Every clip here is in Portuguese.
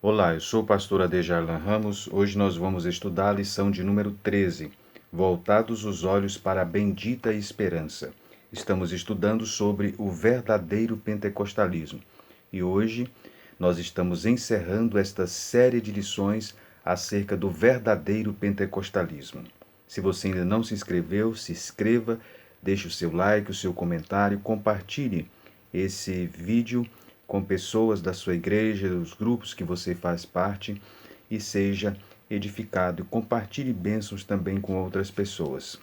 Olá, eu sou o pastor Adejarlan Ramos. Hoje nós vamos estudar a lição de número 13, Voltados os olhos para a bendita esperança. Estamos estudando sobre o verdadeiro pentecostalismo. E hoje nós estamos encerrando esta série de lições acerca do verdadeiro pentecostalismo. Se você ainda não se inscreveu, se inscreva, deixe o seu like, o seu comentário, compartilhe esse vídeo com pessoas da sua igreja, dos grupos que você faz parte e seja edificado. Compartilhe bênçãos também com outras pessoas.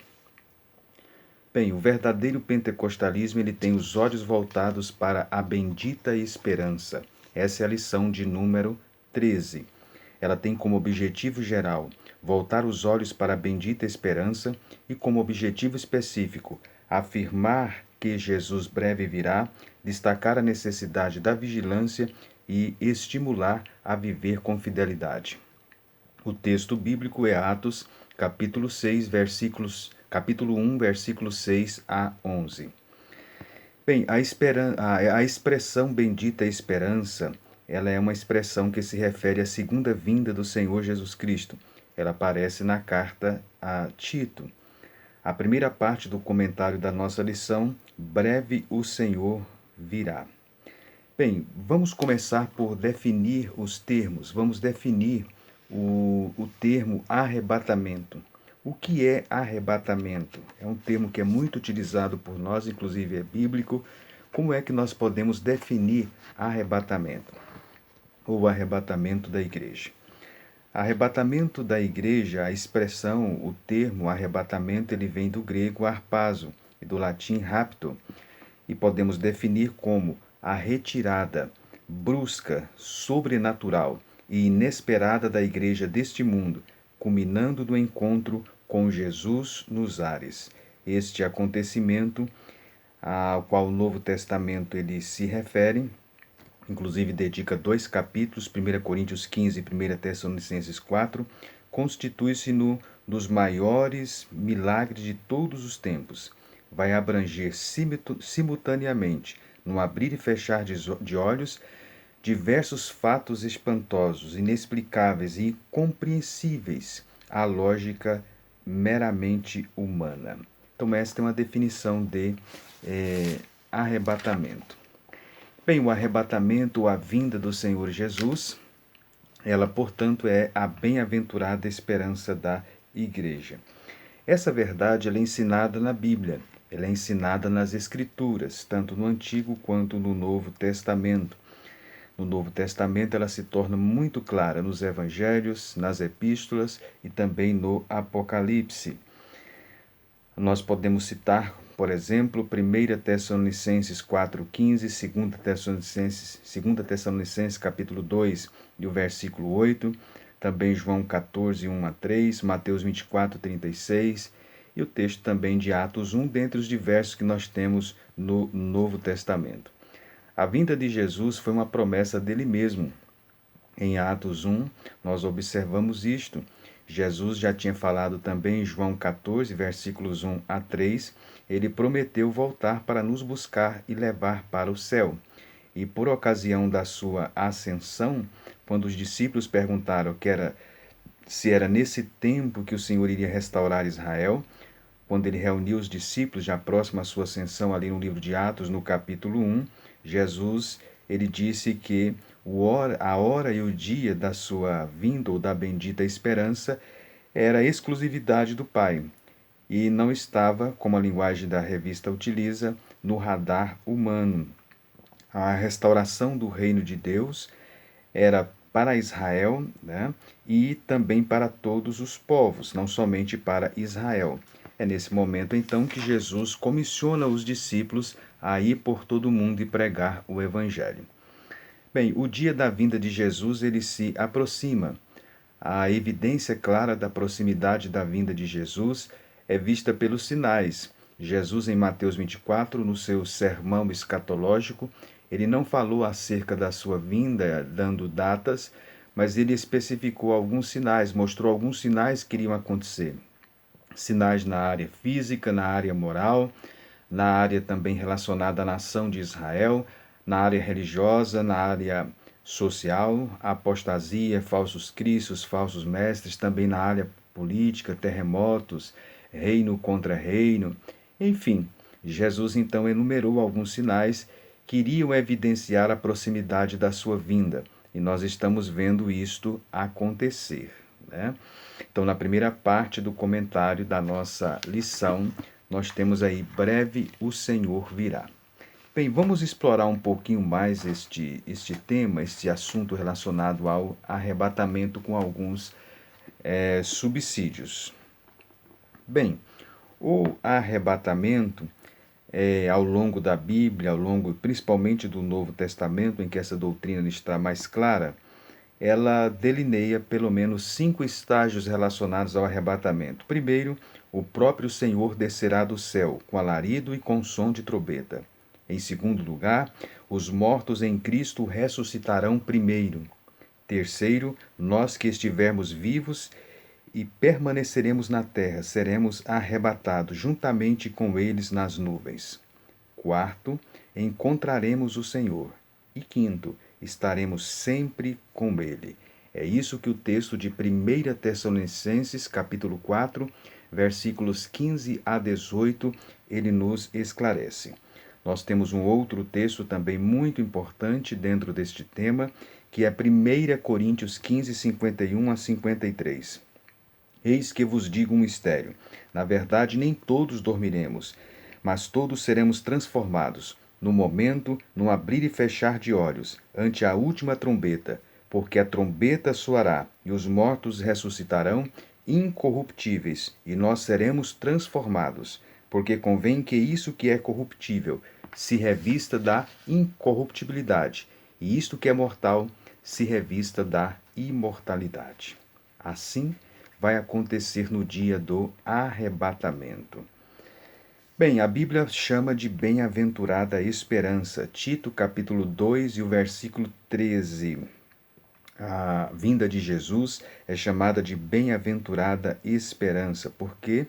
Bem, o verdadeiro pentecostalismo ele tem os olhos voltados para a bendita esperança. Essa é a lição de número 13. Ela tem como objetivo geral voltar os olhos para a bendita esperança e como objetivo específico afirmar que Jesus breve virá, destacar a necessidade da vigilância e estimular a viver com fidelidade. O texto bíblico é Atos, capítulo 6, capítulo 1, versículos 6 a 11. Bem, a expressão bendita esperança, ela é uma expressão que se refere à segunda vinda do Senhor Jesus Cristo. Ela aparece na carta a Tito. A primeira parte do comentário da nossa lição, breve o Senhor virá. Bem, vamos começar por definir os termos. Vamos definir o termo arrebatamento. O que é arrebatamento? É um termo que é muito utilizado por nós, inclusive é bíblico. Como é que nós podemos definir arrebatamento? Ou arrebatamento da igreja? Arrebatamento da igreja, a expressão, o termo arrebatamento, ele vem do grego harpazo e do latim rapto, e podemos definir como a retirada brusca, sobrenatural e inesperada da igreja deste mundo, culminando no encontro com Jesus nos ares. Este acontecimento ao qual o Novo Testamento ele se refere, inclusive dedica 2 capítulos, 1 Coríntios 15 e 1 Tessalonicenses 4, constitui-se no dos maiores milagres de todos os tempos. Vai abranger simultaneamente, no abrir e fechar de olhos, diversos fatos espantosos, inexplicáveis e incompreensíveis à lógica meramente humana. Então, esta é uma definição de arrebatamento. Bem, o arrebatamento ou a vinda do Senhor Jesus, ela, portanto, é a bem-aventurada esperança da igreja. Essa verdade ela é ensinada na Bíblia, ela é ensinada nas Escrituras, tanto no Antigo quanto no Novo Testamento. No Novo Testamento ela se torna muito clara nos Evangelhos, nas Epístolas e também no Apocalipse. Nós podemos citar, por exemplo, 1 Tessalonicenses 4,15, 2 Tessalonicenses capítulo 2 e o versículo 8, também João 14, 1 a 3, Mateus 24, 36 e o texto também de Atos 1, dentre os diversos que nós temos no Novo Testamento. A vinda de Jesus foi uma promessa dele mesmo. Em Atos 1, nós observamos isto. Jesus já tinha falado também em João 14, versículos 1 a 3, ele prometeu voltar para nos buscar e levar para o céu. E por ocasião da sua ascensão, quando os discípulos perguntaram se era nesse tempo que o Senhor iria restaurar Israel, quando ele reuniu os discípulos, já próximo à sua ascensão, ali no livro de Atos, no capítulo 1, Jesus, ele disse que a hora e o dia da sua vinda, ou da bendita esperança, era exclusividade do Pai, e não estava, como a linguagem da revista utiliza, no radar humano. A restauração do reino de Deus era para Israel, né, e também para todos os povos, não somente para Israel. É nesse momento, então, que Jesus comissiona os discípulos a ir por todo o mundo e pregar o Evangelho. Bem, o dia da vinda de Jesus, ele se aproxima. A evidência clara da proximidade da vinda de Jesus é vista pelos sinais. Jesus, em Mateus 24, no seu sermão escatológico, ele não falou acerca da sua vinda, dando datas, mas ele especificou alguns sinais, mostrou alguns sinais que iriam acontecer. Sinais na área física, na área moral, na área também relacionada à nação de Israel, na área religiosa, na área social, apostasia, falsos cristos, falsos mestres, também na área política, terremotos, reino contra reino, enfim. Jesus então enumerou alguns sinais que iriam evidenciar a proximidade da sua vinda, e nós estamos vendo isto acontecer, né? Então, na primeira parte do comentário da nossa lição, nós temos aí: breve o Senhor virá. Bem, vamos explorar um pouquinho mais este tema, este assunto relacionado ao arrebatamento com alguns subsídios. Bem, o arrebatamento, ao longo da Bíblia, ao longo principalmente do Novo Testamento, em que essa doutrina está mais clara, ela delineia pelo menos 5 estágios relacionados ao arrebatamento. Primeiro, o próprio Senhor descerá do céu, com alarido e com som de trombeta. Em segundo lugar, os mortos em Cristo ressuscitarão primeiro. Terceiro, nós que estivermos vivos e permaneceremos na terra, seremos arrebatados juntamente com eles nas nuvens. Quarto, encontraremos o Senhor. E quinto, estaremos sempre com ele. É isso que o texto de 1 Tessalonicenses, capítulo 4, versículos 15 a 18, ele nos esclarece. Nós temos um outro texto também muito importante dentro deste tema, que é 1 Coríntios 15, 51 a 53. Eis que vos digo um mistério. Na verdade, nem todos dormiremos, mas todos seremos transformados, no momento, no abrir e fechar de olhos, ante a última trombeta, porque a trombeta soará, e os mortos ressuscitarão incorruptíveis, e nós seremos transformados, porque convém que isso que é corruptível se revista da incorruptibilidade, e isto que é mortal se revista da imortalidade. Assim vai acontecer no dia do arrebatamento. Bem, a Bíblia chama de bem-aventurada esperança. Tito, capítulo 2 e o versículo 13. A vinda de Jesus é chamada de bem-aventurada esperança, porque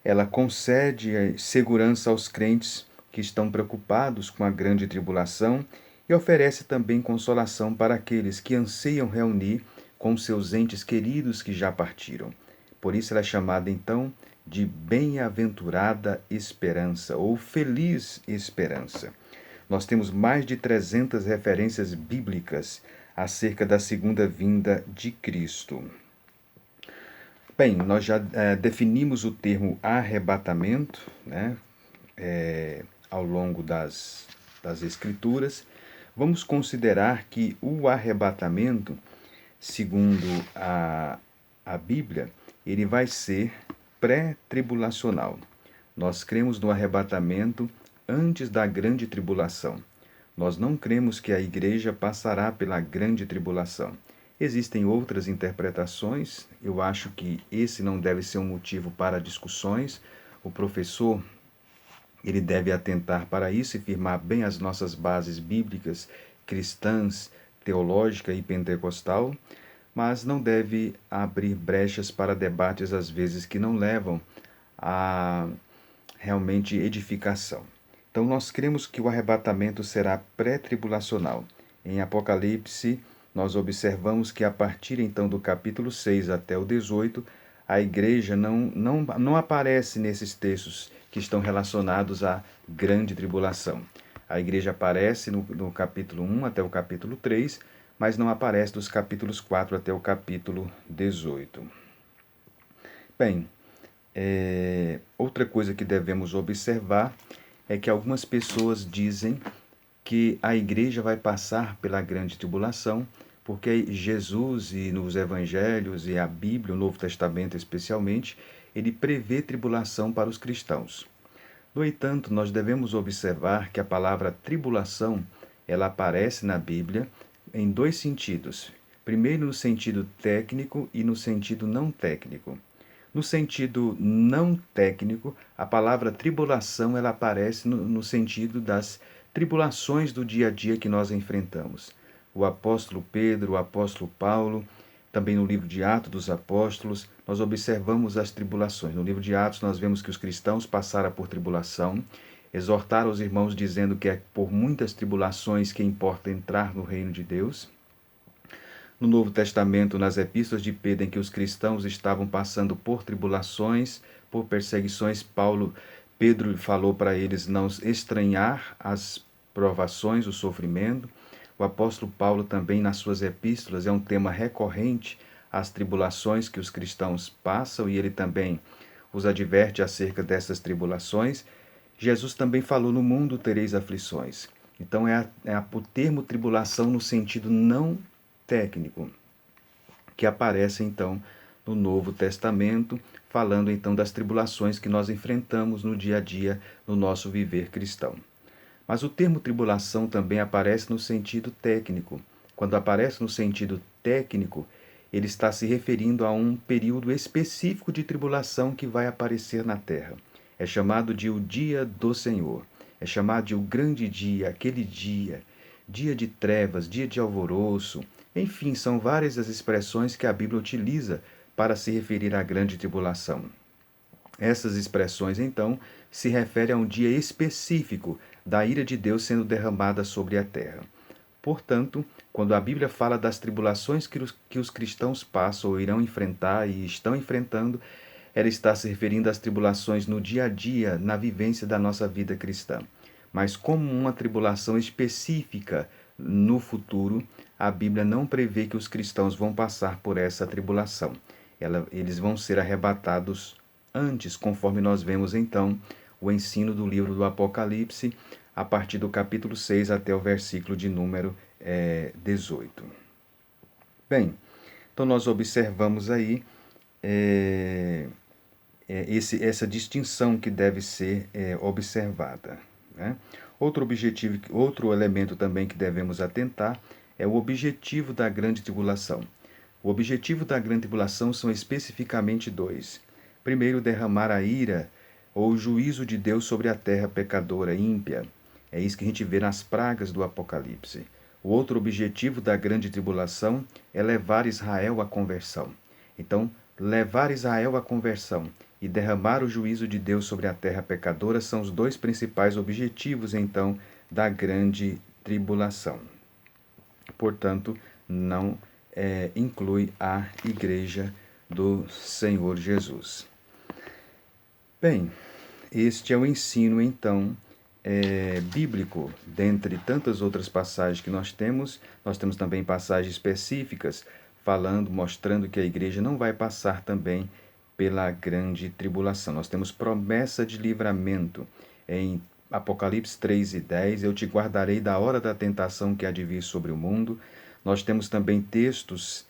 ela concede segurança aos crentes que estão preocupados com a grande tribulação e oferece também consolação para aqueles que anseiam reunir com seus entes queridos que já partiram. Por isso ela é chamada então de bem-aventurada esperança ou feliz esperança. Nós temos mais de 300 referências bíblicas acerca da segunda vinda de Cristo. Bem, nós já definimos o termo arrebatamento, né, ao longo das Escrituras. Vamos considerar que o arrebatamento, segundo a Bíblia, ele vai ser pré-tribulacional. Nós cremos no arrebatamento antes da grande tribulação. Nós não cremos que a igreja passará pela grande tribulação. Existem outras interpretações, eu acho que esse não deve ser um motivo para discussões. O professor, ele deve atentar para isso e firmar bem as nossas bases bíblicas, cristãs, teológica e pentecostal, mas não deve abrir brechas para debates às vezes que não levam a realmente edificação. Então nós cremos que o arrebatamento será pré-tribulacional. Em Apocalipse, nós observamos que a partir então do capítulo 6 até o 18, a igreja não aparece nesses textos que estão relacionados à grande tribulação. A igreja aparece no capítulo 1 até o capítulo 3, mas não aparece dos capítulos 4 até o capítulo 18. Bem, outra coisa que devemos observar é que algumas pessoas dizem que a igreja vai passar pela grande tribulação, porque Jesus e nos evangelhos e a Bíblia, o Novo Testamento especialmente, ele prevê tribulação para os cristãos. No entanto, nós devemos observar que a palavra tribulação, ela aparece na Bíblia em dois sentidos. Primeiro, no sentido técnico e no sentido não técnico. No sentido não técnico, a palavra tribulação ela aparece no sentido das tribulações do dia a dia que nós enfrentamos. O apóstolo Pedro, o apóstolo Paulo, também no livro de Atos dos Apóstolos, nós observamos as tribulações. No livro de Atos nós vemos que os cristãos passaram por tribulação, exortaram os irmãos dizendo que é por muitas tribulações que importa entrar no reino de Deus. No Novo Testamento, nas epístolas de Pedro, em que os cristãos estavam passando por tribulações, por perseguições, Pedro falou para eles não estranhar as provações, o sofrimento. O apóstolo Paulo também, nas suas epístolas, é um tema recorrente, as tribulações que os cristãos passam, e ele também os adverte acerca dessas tribulações. Jesus também falou: no mundo tereis aflições. Então o termo tribulação no sentido não técnico, que aparece então no Novo Testamento, falando então das tribulações que nós enfrentamos no dia a dia, no nosso viver cristão. Mas o termo tribulação também aparece no sentido técnico. Quando aparece no sentido técnico, ele está se referindo a um período específico de tribulação que vai aparecer na terra. É chamado de o dia do Senhor. É chamado de o grande dia, aquele dia, dia de trevas, dia de alvoroço. Enfim, são várias as expressões que a Bíblia utiliza para se referir à grande tribulação. Essas expressões, então, se referem a um dia específico da ira de Deus sendo derramada sobre a terra. Portanto, quando a Bíblia fala das tribulações que os cristãos passam ou irão enfrentar e estão enfrentando, ela está se referindo às tribulações no dia a dia, na vivência da nossa vida cristã. Mas como uma tribulação específica no futuro, a Bíblia não prevê que os cristãos vão passar por essa tribulação. Eles vão ser arrebatados antes, conforme nós vemos então o ensino do livro do Apocalipse, a partir do capítulo 6 até o versículo de número 18. Bem, então nós observamos aí essa distinção que deve ser observada, né? Outro elemento também que devemos atentar é o objetivo da grande tribulação. O objetivo da grande tribulação são especificamente dois. Primeiro, derramar a ira ou o juízo de Deus sobre a terra pecadora, ímpia. É isso que a gente vê nas pragas do Apocalipse. O outro objetivo da grande tribulação é levar Israel à conversão. Então, levar Israel à conversão e derramar o juízo de Deus sobre a terra pecadora são os dois principais objetivos, então, da grande tribulação. Portanto, não inclui a igreja do Senhor Jesus. Bem, este é o ensino, então, bíblico. Dentre tantas outras passagens que nós temos também passagens específicas mostrando que a igreja não vai passar também pela grande tribulação. Nós temos promessa de livramento em Apocalipse 3:10, eu te guardarei da hora da tentação que há de vir sobre o mundo. Nós temos também textos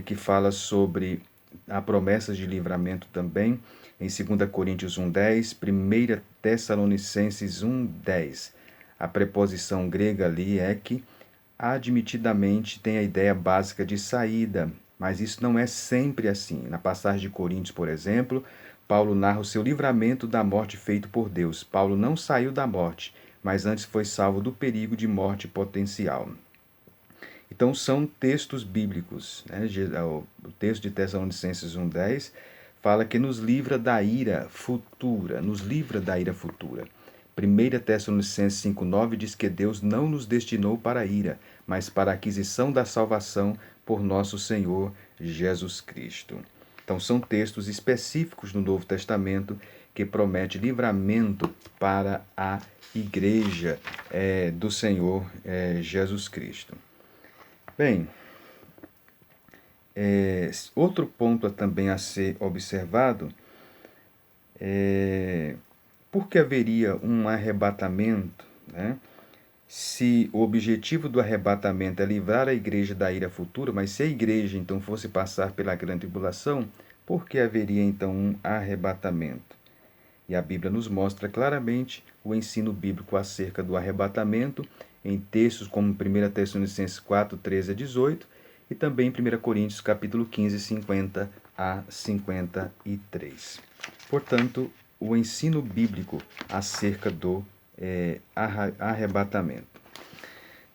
que falam sobre a promessa de livramento também, em 2 Coríntios 1:10, 1 Tessalonicenses 1:10. A preposição grega ali é que admitidamente tem a ideia básica de saída, mas isso não é sempre assim. Na passagem de Coríntios, por exemplo, Paulo narra o seu livramento da morte feito por Deus. Paulo não saiu da morte, mas antes foi salvo do perigo de morte potencial. Então, são textos bíblicos, né? O texto de Tessalonicenses 1:10 fala que nos livra da ira futura, 1 Tessalonicenses 5:9 diz que Deus não nos destinou para a ira, mas para a aquisição da salvação por nosso Senhor Jesus Cristo. Então, são textos específicos no Novo Testamento que promete livramento para a igreja do Senhor Jesus Cristo. Bem, outro ponto também a ser observado é por que haveria um arrebatamento, né? Se o objetivo do arrebatamento é livrar a igreja da ira futura, mas se a igreja então fosse passar pela grande tribulação, por que haveria então um arrebatamento? E a Bíblia nos mostra claramente o ensino bíblico acerca do arrebatamento em textos como 1 Tessalonicenses 4:13-18 e também 1 Coríntios capítulo 15, 50 a 53. Portanto, o ensino bíblico acerca do arrebatamento.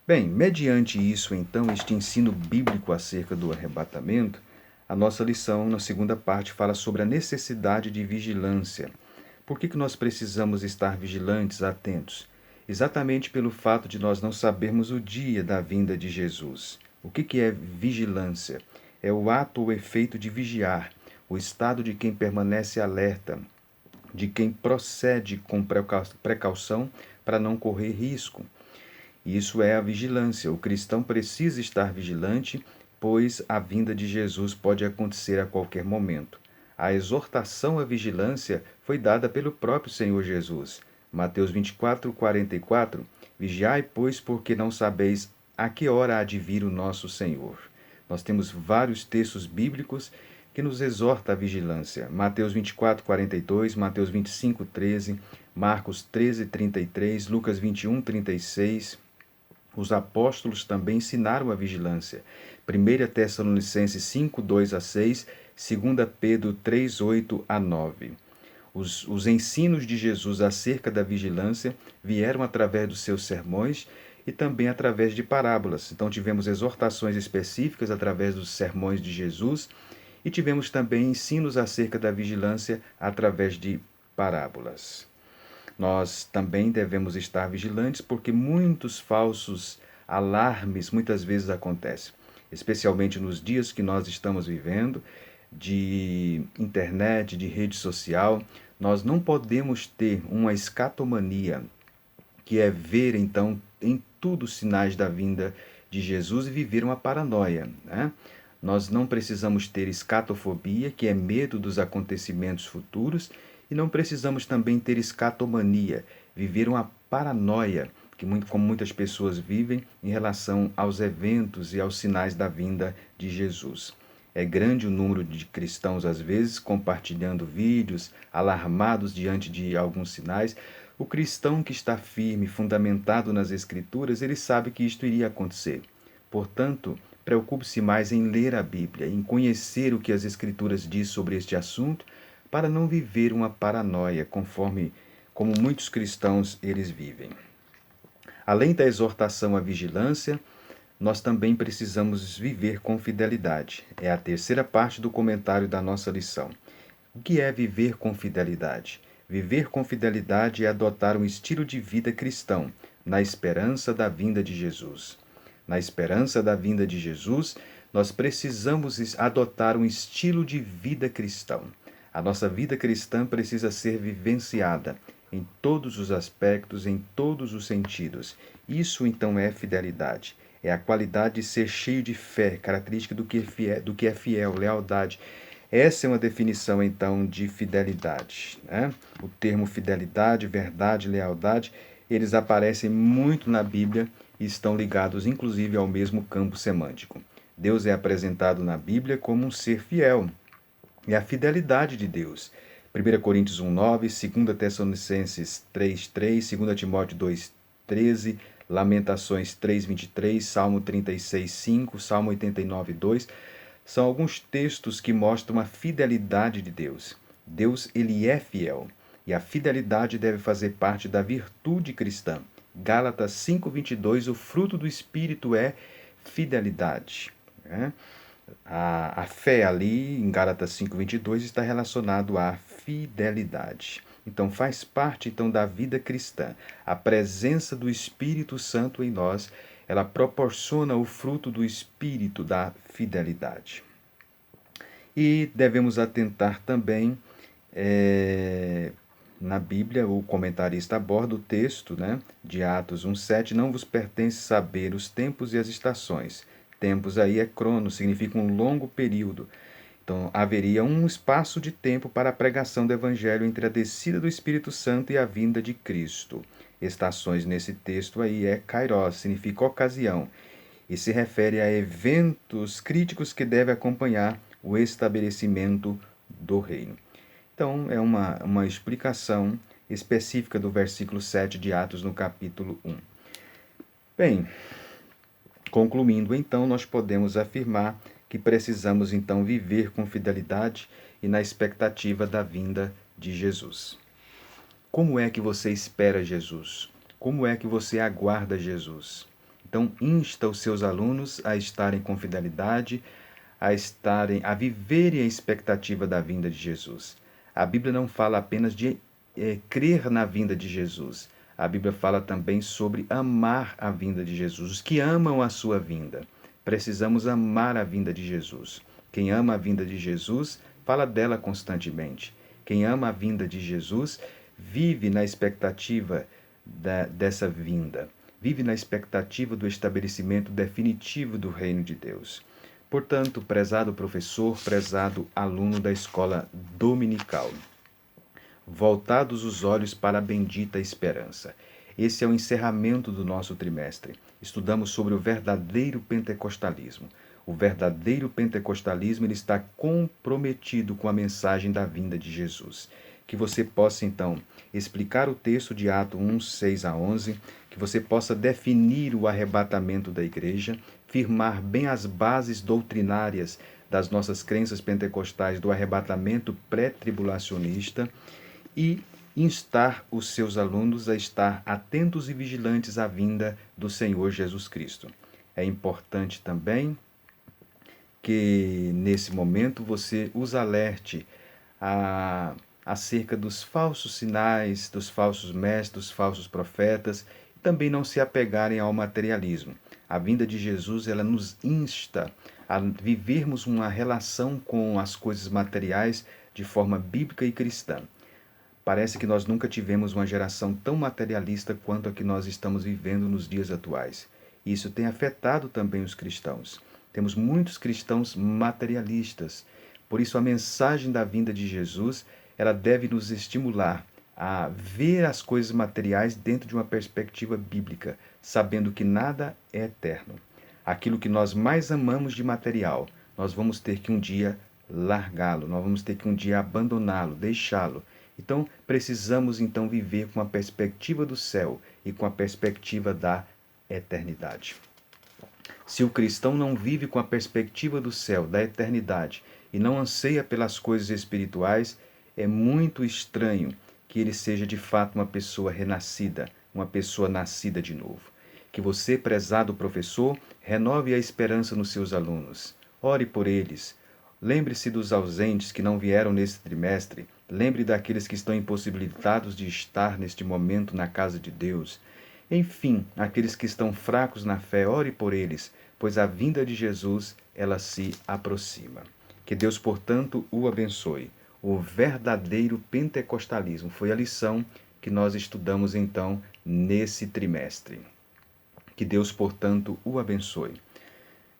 Bem, mediante isso, então, este ensino bíblico acerca do arrebatamento, a nossa lição, na segunda parte, fala sobre a necessidade de vigilância. Por que nós precisamos estar vigilantes, atentos? Exatamente pelo fato de nós não sabermos o dia da vinda de Jesus. O que é vigilância? É o ato ou efeito de vigiar, o estado de quem permanece alerta, de quem procede com precaução para não correr risco. Isso é a vigilância. O cristão precisa estar vigilante, pois a vinda de Jesus pode acontecer a qualquer momento. A exortação à vigilância foi dada pelo próprio Senhor Jesus. Mateus 24, 44. Vigiai, pois, porque não sabeis a que hora há de vir o nosso Senhor. Nós temos vários textos bíblicos que nos exorta à vigilância. Mateus 24, 42, Mateus 25, 13, Marcos 13, 33, Lucas 21, 36. Os apóstolos também ensinaram a vigilância. 1 Tessalonicenses 5, 2 a 6, 2 Pedro 3, 8 a 9. Os ensinos de Jesus acerca da vigilância vieram através dos seus sermões e também através de parábolas. Então tivemos exortações específicas através dos sermões de Jesus e tivemos também ensinos acerca da vigilância através de parábolas. Nós também devemos estar vigilantes porque muitos falsos alarmes muitas vezes acontecem, especialmente nos dias que nós estamos vivendo, de internet, de rede social. Nós não podemos ter uma escatomania, que é ver então em tudo sinais da vinda de Jesus e viver uma paranoia, né? Nós não precisamos ter escatofobia, que é medo dos acontecimentos futuros, e não precisamos também ter escatomania, viver uma paranoia, como muitas pessoas vivem em relação aos eventos e aos sinais da vinda de Jesus. É grande o número de cristãos, às vezes, compartilhando vídeos, alarmados diante de alguns sinais. O cristão que está firme, fundamentado nas Escrituras, ele sabe que isto iria acontecer. Portanto, preocupe-se mais em ler a Bíblia, em conhecer o que as Escrituras diz sobre este assunto, para não viver uma paranoia, como muitos cristãos eles vivem. Além da exortação à vigilância, nós também precisamos viver com fidelidade. É a terceira parte do comentário da nossa lição. O que é viver com fidelidade? Viver com fidelidade é adotar um estilo de vida cristão, na esperança da vinda de Jesus. Na esperança da vinda de Jesus, nós precisamos adotar um estilo de vida cristão. A nossa vida cristã precisa ser vivenciada em todos os aspectos, em todos os sentidos. Isso então é fidelidade. É a qualidade de ser cheio de fé, característica do que é fiel, lealdade. Essa é uma definição, então, de fidelidade, né? O termo fidelidade, verdade, lealdade, eles aparecem muito na Bíblia e estão ligados, inclusive, ao mesmo campo semântico. Deus é apresentado na Bíblia como um ser fiel. É a fidelidade de Deus. 1 Coríntios 1,9, 2 Tessalonicenses 3,3, 2 Timóteo 2,13, Lamentações 3,23, Salmo 36,5, Salmo 89,2, são alguns textos que mostram a fidelidade de Deus. Deus, ele é fiel, e a fidelidade deve fazer parte da virtude cristã. Gálatas 5,22, o fruto do Espírito é fidelidade, né? A fé ali, em Gálatas 5,22, está relacionado à fidelidade. Então, faz parte então da vida cristã. A presença do Espírito Santo em nós, ela proporciona o fruto do Espírito da fidelidade. E devemos atentar também, na Bíblia, o comentarista aborda o texto, né, de Atos 1,7, não vos pertence saber os tempos e as estações. Tempos aí é crono, significa um longo período. Então, haveria um espaço de tempo para a pregação do Evangelho entre a descida do Espírito Santo e a vinda de Cristo. Estações nesse texto aí é kairos, significa ocasião, e se refere a eventos críticos que devem acompanhar o estabelecimento do reino. Então, é uma explicação específica do versículo 7 de Atos, no capítulo 1. Bem, concluindo, então, nós podemos afirmar que precisamos, então, viver com fidelidade e na expectativa da vinda de Jesus. Como é que você espera Jesus? Como é que você aguarda Jesus? Então, insta os seus alunos a estarem com fidelidade, a viverem a expectativa da vinda de Jesus. A Bíblia não fala apenas de crer na vinda de Jesus. A Bíblia fala também sobre amar a vinda de Jesus, os que amam a sua vinda. Precisamos amar a vinda de Jesus. Quem ama a vinda de Jesus, fala dela constantemente. Quem ama a vinda de Jesus, vive na expectativa dessa vinda. Vive na expectativa do estabelecimento definitivo do reino de Deus. Portanto, prezado professor, prezado aluno da escola dominical, voltados os olhos para a bendita esperança. Esse é o encerramento do nosso trimestre. Estudamos sobre o verdadeiro pentecostalismo. O verdadeiro pentecostalismo ele está comprometido com a mensagem da vinda de Jesus. Que você possa, então, explicar o texto de Atos 1, 6 a 11, que você possa definir o arrebatamento da igreja, firmar bem as bases doutrinárias das nossas crenças pentecostais do arrebatamento pré-tribulacionista e instar os seus alunos a estar atentos e vigilantes à vinda do Senhor Jesus Cristo. É importante também que nesse momento você os alerte acerca dos falsos sinais, dos falsos mestres, dos falsos profetas, e também não se apegarem ao materialismo. A vinda de Jesus, ela nos insta a vivermos uma relação com as coisas materiais de forma bíblica e cristã. Parece que nós nunca tivemos uma geração tão materialista quanto a que nós estamos vivendo nos dias atuais. Isso tem afetado também os cristãos. Temos muitos cristãos materialistas. Por isso, a mensagem da vinda de Jesus, ela deve nos estimular a ver as coisas materiais dentro de uma perspectiva bíblica, sabendo que nada é eterno. Aquilo que nós mais amamos de material, nós vamos ter que um dia largá-lo, nós vamos ter que um dia abandoná-lo, deixá-lo. Então, precisamos então viver com a perspectiva do céu e com a perspectiva da eternidade. Se o cristão não vive com a perspectiva do céu, da eternidade, e não anseia pelas coisas espirituais, é muito estranho que ele seja de fato uma pessoa renascida, uma pessoa nascida de novo. Que você, prezado professor, renove a esperança nos seus alunos. Ore por eles. Lembre-se dos ausentes que não vieram nesse trimestre. Lembre daqueles que estão impossibilitados de estar neste momento na casa de Deus. Enfim, aqueles que estão fracos na fé, ore por eles, pois a vinda de Jesus, ela se aproxima. Que Deus, portanto, o abençoe. O verdadeiro pentecostalismo foi a lição que nós estudamos, então, nesse trimestre. Que Deus, portanto, o abençoe.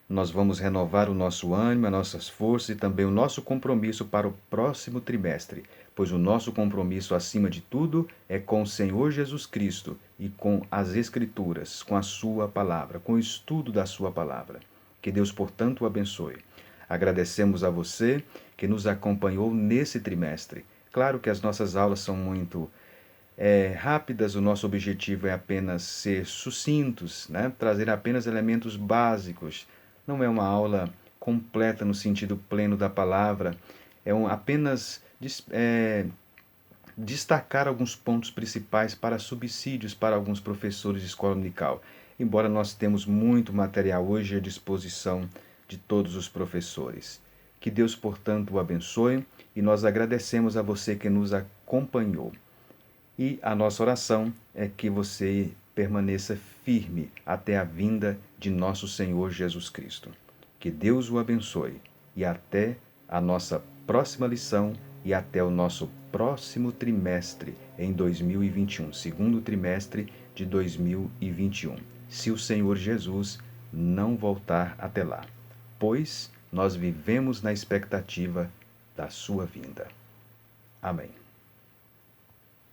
Nós vamos renovar o nosso ânimo, as nossas forças e também o nosso compromisso para o próximo trimestre, pois o nosso compromisso, acima de tudo, é com o Senhor Jesus Cristo e com as Escrituras, com a sua palavra, com o estudo da sua palavra. Que Deus, portanto, o abençoe. Agradecemos a você que nos acompanhou nesse trimestre. Claro que as nossas aulas são muito rápidas, o nosso objetivo é apenas ser sucintos, né? Trazer apenas elementos básicos. Não é uma aula completa no sentido pleno da palavra, apenas destacar alguns pontos principais para subsídios para alguns professores de escola dominical. Embora nós temos muito material hoje à disposição de todos os professores. Que Deus, portanto, o abençoe e nós agradecemos a você que nos acompanhou. E a nossa oração é que você permaneça firme até a vinda de nosso Senhor Jesus Cristo. Que Deus o abençoe e até a nossa próxima lição e até o nosso próximo trimestre em 2021, segundo trimestre de 2021, se o Senhor Jesus não voltar até lá, pois nós vivemos na expectativa da sua vinda. Amém.